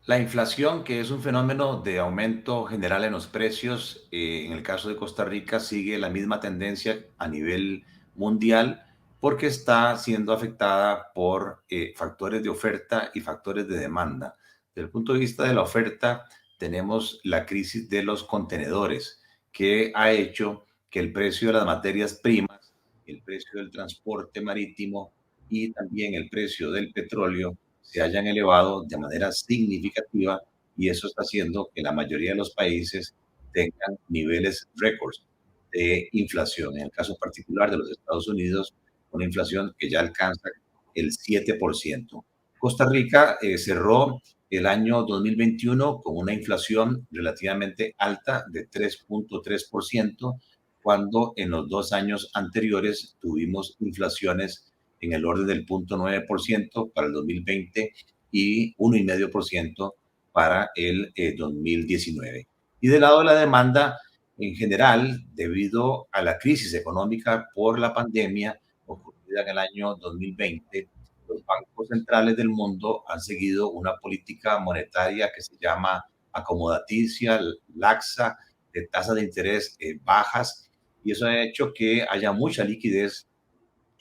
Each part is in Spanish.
La inflación, que es un fenómeno de aumento general en los precios, en el caso de Costa Rica sigue la misma tendencia a nivel mundial porque está siendo afectada por factores de oferta y factores de demanda. Desde el punto de vista de la oferta, tenemos la crisis de los contenedores, que ha hecho que el precio de las materias primas, el precio del transporte marítimo y también el precio del petróleo se hayan elevado de manera significativa y eso está haciendo que la mayoría de los países tengan niveles récords de inflación. En el caso particular de los Estados Unidos, una inflación que ya alcanza el 7%. Costa Rica cerró el año 2021 con una inflación relativamente alta de 3.3%, cuando en los 2 años anteriores tuvimos inflaciones en el orden del 0.9% para el 2020 y 1,5% para el 2019. Y del lado de la demanda, en general, debido a la crisis económica por la pandemia ocurrida en el año 2020, los bancos centrales del mundo han seguido una política monetaria que se llama acomodaticia, laxa, de tasas de interés bajas, y eso ha hecho que haya mucha liquidez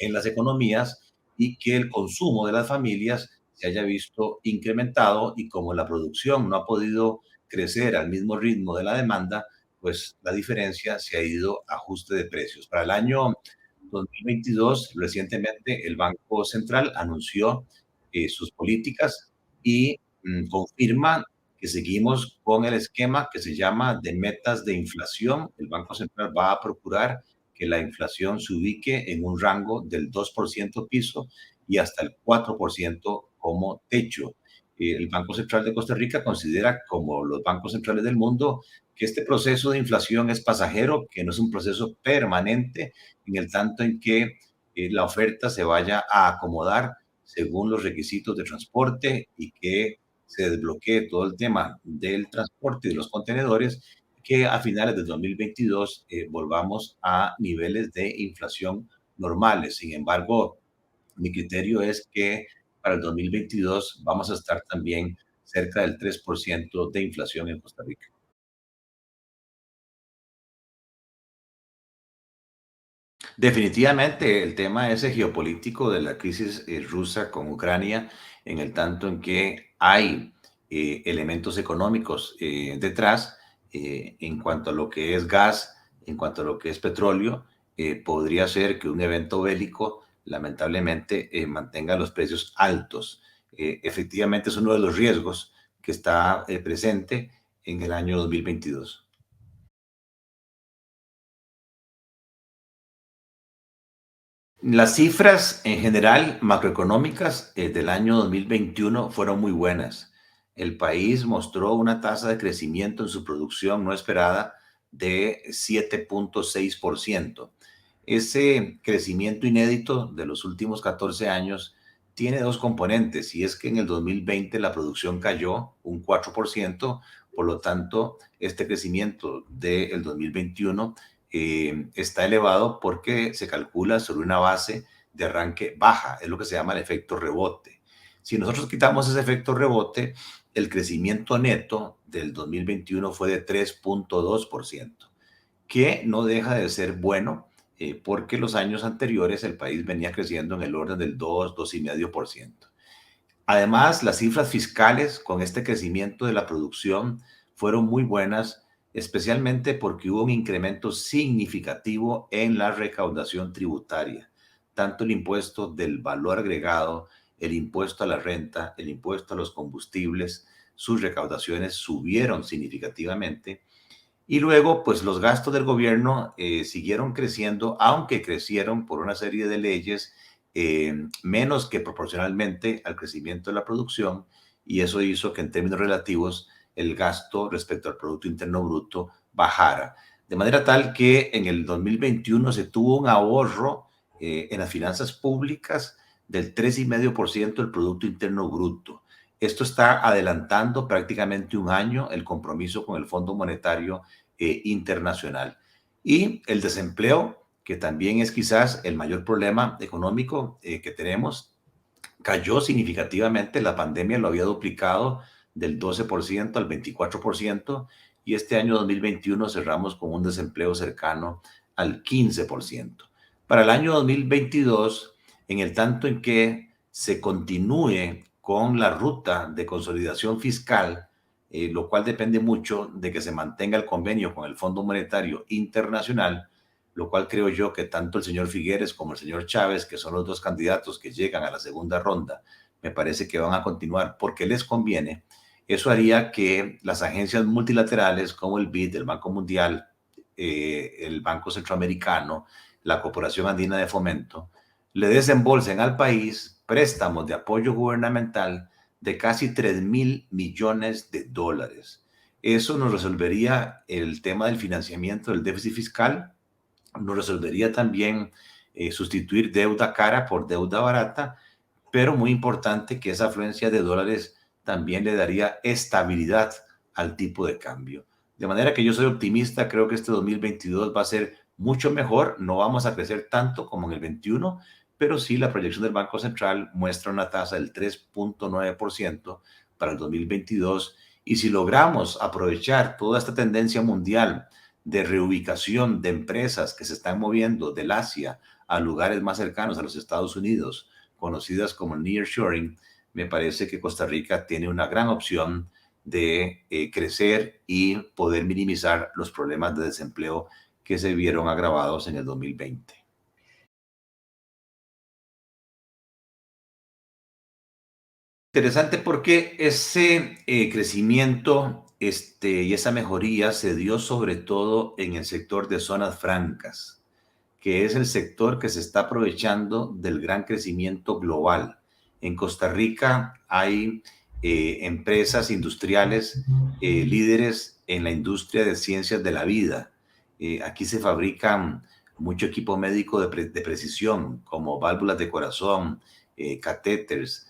en las economías y que el consumo de las familias se haya visto incrementado y como la producción no ha podido crecer al mismo ritmo de la demanda, pues la diferencia se ha ido a ajuste de precios. Para el año 2022, recientemente el Banco Central anunció sus políticas y confirma que seguimos con el esquema que se llama de metas de inflación. El Banco Central va a procurar que la inflación se ubique en un rango del 2% piso y hasta el 4% como techo. El Banco Central de Costa Rica considera, como los bancos centrales del mundo, que este proceso de inflación es pasajero, que no es un proceso permanente, en el tanto en que la oferta se vaya a acomodar según los requisitos de transporte y que se desbloquee todo el tema del transporte y de los contenedores, que a finales del 2022 volvamos a niveles de inflación normales. Sin embargo, mi criterio es que para el 2022 vamos a estar también cerca del 3% de inflación en Costa Rica. Definitivamente el tema ese geopolítico de la crisis rusa con Ucrania, en el tanto en que hay elementos económicos detrás, en cuanto a lo que es gas, en cuanto a lo que es petróleo, podría ser que un evento bélico lamentablemente mantenga los precios altos. Efectivamente es uno de los riesgos que está presente en el año 2022. Las cifras en general macroeconómicas del año 2021 fueron muy buenas. El país mostró una tasa de crecimiento en su producción no esperada de 7.6%. Ese crecimiento inédito de los últimos 14 años tiene dos componentes, y es que en el 2020 la producción cayó un 4%, por lo tanto, este crecimiento del 2021 está elevado porque se calcula sobre una base de arranque baja, es lo que se llama el efecto rebote. Si nosotros quitamos ese efecto rebote, el crecimiento neto del 2021 fue de 3.2%, que no deja de ser bueno porque los años anteriores el país venía creciendo en el orden del 2, 2,5%. Además, las cifras fiscales con este crecimiento de la producción fueron muy buenas, especialmente porque hubo un incremento significativo en la recaudación tributaria. Tanto el impuesto del valor agregado, el impuesto a la renta, el impuesto a los combustibles, sus recaudaciones subieron significativamente. Y luego, pues los gastos del gobierno siguieron creciendo, aunque crecieron por una serie de leyes menos que proporcionalmente al crecimiento de la producción, y eso hizo que en términos relativos el gasto respecto al Producto Interno Bruto bajara. De manera tal que en el 2021 se tuvo un ahorro en las finanzas públicas del 3,5% del Producto Interno Bruto. Esto está adelantando prácticamente un año el compromiso con el Fondo Monetario internacional. Y el desempleo, que también es quizás el mayor problema económico que tenemos, cayó significativamente. La pandemia lo había duplicado del 12% al 24%, y este año 2021 cerramos con un desempleo cercano al 15%. Para el año 2022, en el tanto en que se continúe con la ruta de consolidación fiscal, lo cual depende mucho de que se mantenga el convenio con el Fondo Monetario Internacional, lo cual creo yo que tanto el señor Figueres como el señor Chávez, que son los dos candidatos que llegan a la segunda ronda, me parece que van a continuar porque les conviene. Eso haría que las agencias multilaterales como el BID, el Banco Mundial, el Banco Centroamericano, la Corporación Andina de Fomento, le desembolsen al país préstamos de apoyo gubernamental de casi 3.000 millones de dólares. Eso nos resolvería el tema del financiamiento del déficit fiscal, nos resolvería también sustituir deuda cara por deuda barata, pero muy importante que esa afluencia de dólares también le daría estabilidad al tipo de cambio. De manera que yo soy optimista, creo que este 2022 va a ser mucho mejor, no vamos a crecer tanto como en el 21, pero sí la proyección del Banco Central muestra una tasa del 3.9% para el 2022, y si logramos aprovechar toda esta tendencia mundial de reubicación de empresas que se están moviendo del Asia a lugares más cercanos a los Estados Unidos, conocidas como nearshoring, me parece que Costa Rica tiene una gran opción de crecer y poder minimizar los problemas de desempleo que se vieron agravados en el 2020. Interesante porque ese crecimiento y esa mejoría se dio sobre todo en el sector de zonas francas, que es el sector que se está aprovechando del gran crecimiento global. En Costa Rica hay empresas industriales líderes en la industria de ciencias de la vida. Aquí se fabrican mucho equipo médico de precisión, como válvulas de corazón, catéteres,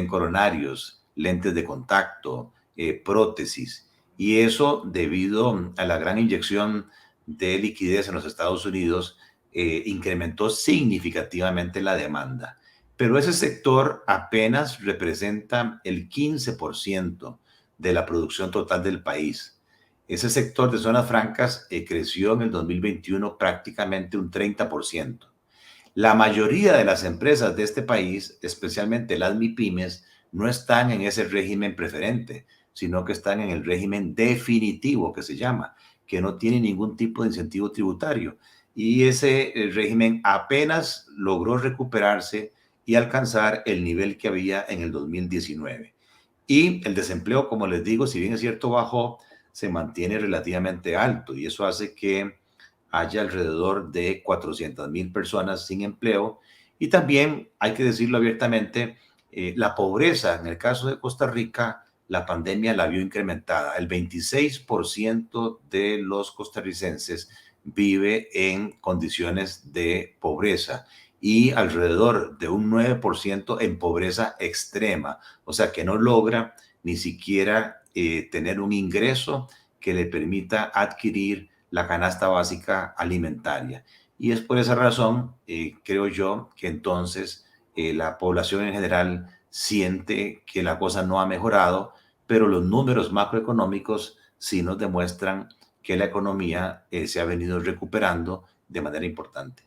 coronarios, lentes de contacto, prótesis. Y eso debido a la gran inyección de liquidez en los Estados Unidos, incrementó significativamente la demanda. Pero ese sector apenas representa el 15% de la producción total del país. Ese sector de zonas francas creció en el 2021 prácticamente un 30%. La mayoría de las empresas de este país, especialmente las MIPIMES, no están en ese régimen preferente, sino que están en el régimen definitivo, que se llama, que no tiene ningún tipo de incentivo tributario. Y ese régimen apenas logró recuperarse y alcanzar el nivel que había en el 2019. Y el desempleo, como les digo, si bien es cierto bajó, se mantiene relativamente alto, y eso hace que haya alrededor de 400.000 personas sin empleo. Y también, hay que decirlo abiertamente, la pobreza, en el caso de Costa Rica, la pandemia la vio incrementada. El 26% de los costarricenses vive en condiciones de pobreza, y alrededor de un 9% en pobreza extrema, o sea que no logra ni siquiera tener un ingreso que le permita adquirir la canasta básica alimentaria. Y es por esa razón, creo yo, que entonces la población en general siente que la cosa no ha mejorado, pero los números macroeconómicos sí nos demuestran que la economía se ha venido recuperando de manera importante.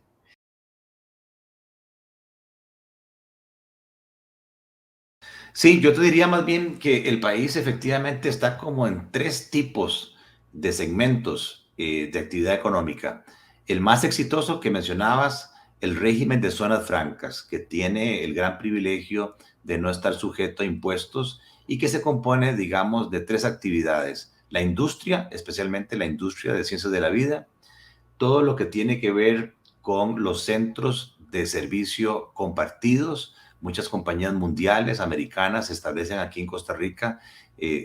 Sí, yo te diría más bien que el país efectivamente está como en tres tipos de segmentos de actividad económica. El más exitoso que mencionabas, el régimen de zonas francas, que tiene el gran privilegio de no estar sujeto a impuestos y que se compone, digamos, de tres actividades. La industria, especialmente la industria de ciencias de la vida, todo lo que tiene que ver con los centros de servicio compartidos. Muchas compañías mundiales, americanas, establecen aquí en Costa Rica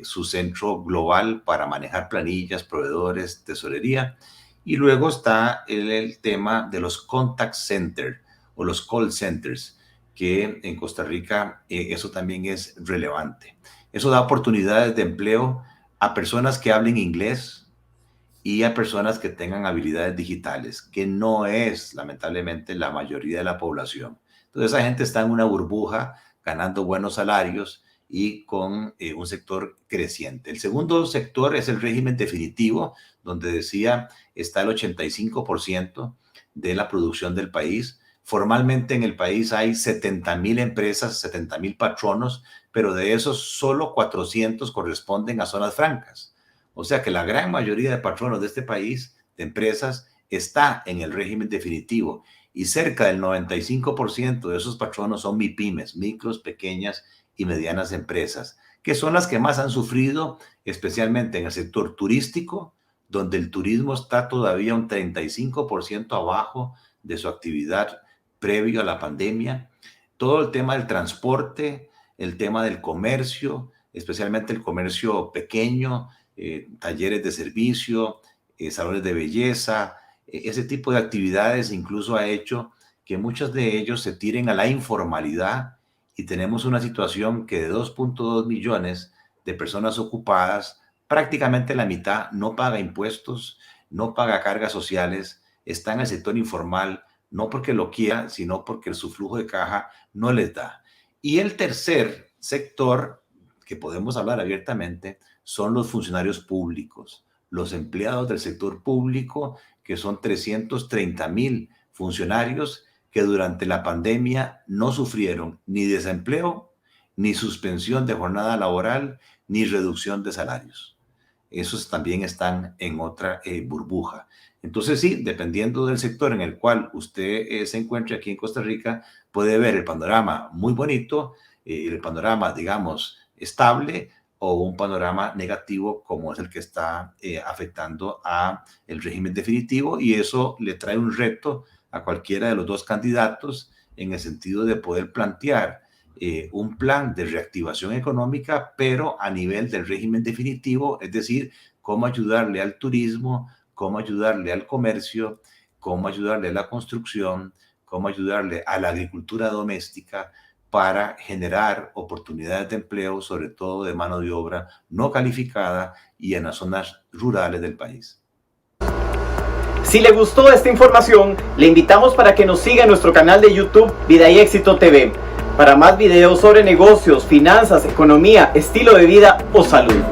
su centro global para manejar planillas, proveedores, tesorería. Y luego está el tema de los contact centers o los call centers, que en Costa Rica eso también es relevante. Eso da oportunidades de empleo a personas que hablen inglés y a personas que tengan habilidades digitales, que no es lamentablemente la mayoría de la población. Entonces esa gente está en una burbuja ganando buenos salarios, y con un sector creciente. El segundo sector es el régimen definitivo, donde decía está el 85% de la producción del país. Formalmente en el país hay 70.000 empresas, 70.000 patronos, pero de esos solo 400 corresponden a zonas francas. O sea que la gran mayoría de patronos de este país, de empresas, está en el régimen definitivo y cerca del 95% de esos patronos son MIPYMES, micros, pequeñas y medianas empresas, que son las que más han sufrido, especialmente en el sector turístico, donde el turismo está todavía un 35% abajo de su actividad previo a la pandemia. Todo el tema del transporte, el tema del comercio, especialmente el comercio pequeño, talleres de servicio, salones de belleza, ese tipo de actividades incluso ha hecho que muchos de ellos se tiren a la informalidad y tenemos una situación que de 2.2 millones de personas ocupadas, prácticamente la mitad no paga impuestos, no paga cargas sociales, está en el sector informal, no porque lo quiera, sino porque su flujo de caja no les da. Y el tercer sector, que podemos hablar abiertamente, son los funcionarios públicos, los empleados del sector público, que son 330.000 funcionarios que durante la pandemia no sufrieron ni desempleo, ni suspensión de jornada laboral, ni reducción de salarios. Esos también están en otra burbuja. Entonces sí, dependiendo del sector en el cual usted se encuentre aquí en Costa Rica, puede ver el panorama muy bonito, el panorama, digamos, estable, o un panorama negativo como es el que está afectando a el régimen definitivo, y eso le trae un reto a cualquiera de los dos candidatos en el sentido de poder plantear un plan de reactivación económica, pero a nivel del régimen definitivo, es decir, cómo ayudarle al turismo, cómo ayudarle al comercio, cómo ayudarle a la construcción, cómo ayudarle a la agricultura doméstica para generar oportunidades de empleo, sobre todo de mano de obra no calificada y en las zonas rurales del país. Si le gustó esta información, le invitamos para que nos siga en nuestro canal de YouTube Vida y Éxito TV, para más videos sobre negocios, finanzas, economía, estilo de vida o salud.